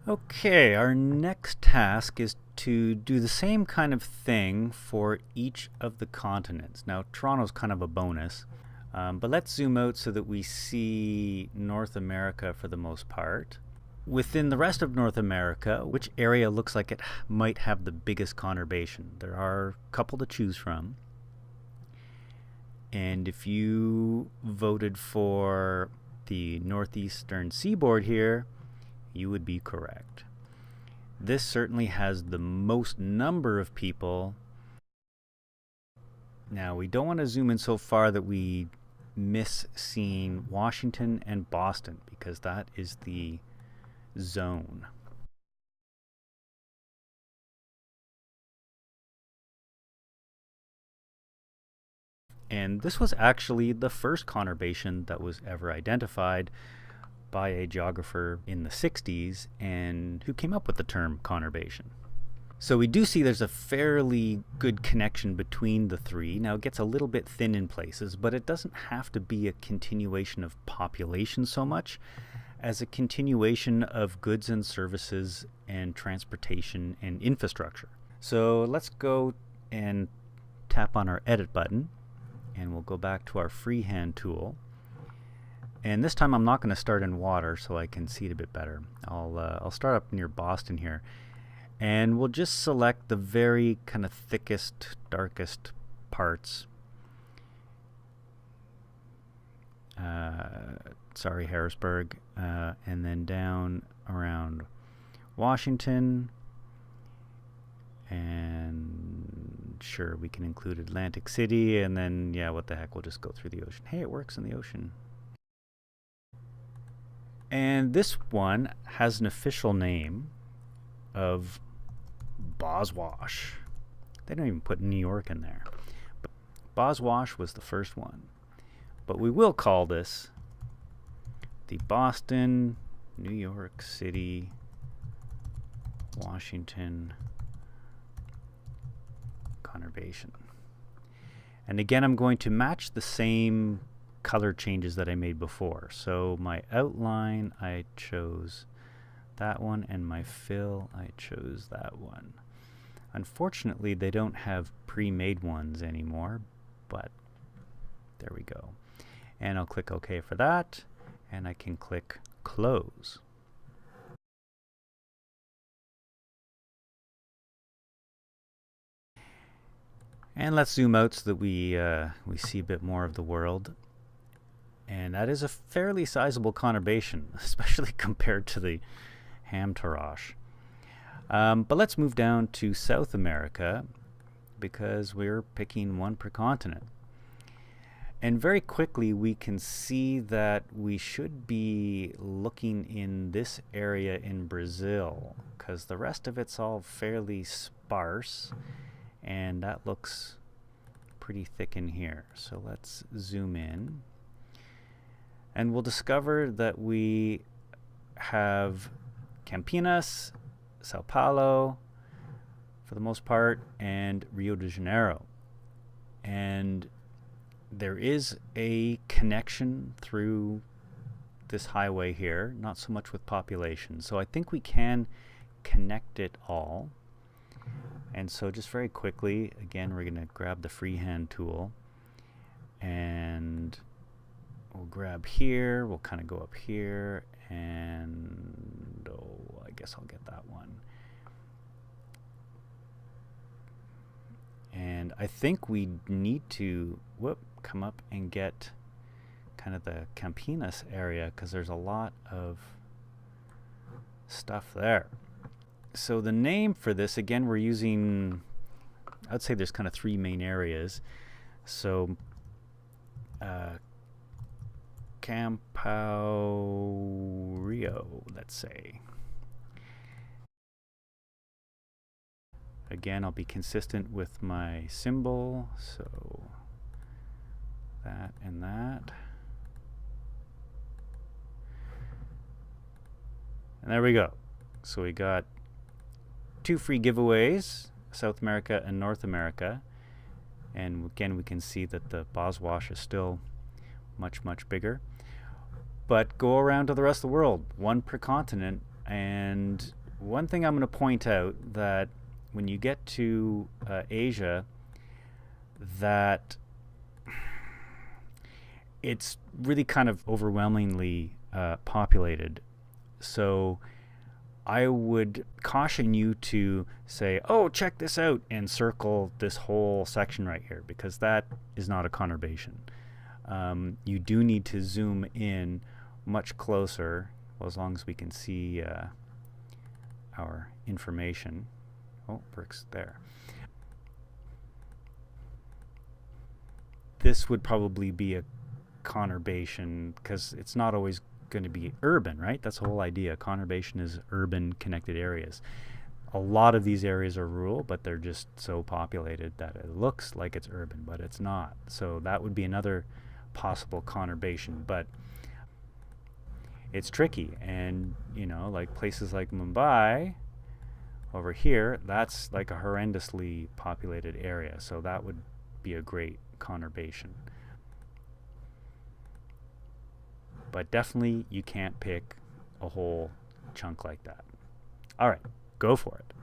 Okay, our next task is to do the same kind of thing for each of the continents. Now, Toronto's kind of a bonus, but let's zoom out so that we see North America for the most part. Within the rest of North America, which area looks like it might have the biggest conurbation? There are a couple to choose from. And if you voted for the northeastern seaboard here, you would be correct. This certainly has the most number of people. Now, we don't want to zoom in so far that we miss seeing Washington and Boston, because that is the zone. And this was actually the first conurbation that was ever identified by a geographer in the 60s, and who came up with the term conurbation. So we do see there's a fairly good connection between the three. Now, it gets a little bit thin in places, but it doesn't have to be a continuation of population so much as a continuation of goods and services and transportation and infrastructure. So let's go and tap on our edit button, and we'll go back to our freehand tool. And this time I'm not going to start in water so I can see it a bit better. I'll start up near Boston here. And we'll just select the very kind of thickest, darkest parts. Sorry, Harrisburg. And then down around Washington. And sure, we can include Atlantic City. And then, yeah, what the heck, we'll just go through the ocean. Hey, it works in the ocean. And this one has an official name of Boswash. They don't even put New York in there. But Boswash was the first one. But we will call this the Boston, New York City, Washington conurbation. And again, I'm going to match the same color changes that I made before. So my outline, I chose that one, and my fill, I chose that one. Unfortunately, they don't have pre-made ones anymore, but there we go. And I'll click OK for that, and I can click Close. And let's zoom out so that we see a bit more of the world. And that is a fairly sizable conurbation, especially compared to the Hamtarash. But let's move down to South America, because we're picking one per continent. And very quickly we can see that we should be looking in this area in Brazil, because the rest of it's all fairly sparse, and that looks pretty thick in here. So let's zoom in. And we'll discover that we have Campinas, Sao Paulo, for the most part, and Rio de Janeiro. And there is a connection through this highway here, not so much with population. So I think we can connect it all. And so just very quickly, again, we're going to grab the freehand tool, and we'll grab here, we'll kind of go up here, and I guess I'll get that one. And I think we need to come up and get kind of the Campinas area, because there's a lot of stuff there. So the name for this, again, we're using, I'd say there's kind of three main areas. So Campo Rio, let's say. Again, I'll be consistent with my symbol, so that and that. And there we go. So we got two free giveaways, South America and North America. And again, we can see that the Boswash is still much, much bigger. But go around to the rest of the world, one per continent, And one thing I'm going to point out, that when you get to Asia, that it's really kind of overwhelmingly populated. So I would caution you to say, oh, check this out, and circle this whole section right here, because that is not a conurbation. You do need to zoom in much closer, well, as long as we can see our information. Oh, Brick's there. This would probably be a conurbation, because it's not always going to be urban, right? That's the whole idea. Conurbation is urban connected areas. A lot of these areas are rural, but they're just so populated that it looks like it's urban, but it's not. So that would be another possible conurbation, but it's tricky. And, you know, like places like Mumbai over here, that's like a horrendously populated area, so that would be a great conurbation. But definitely you can't pick a whole chunk like that. All right, go for it.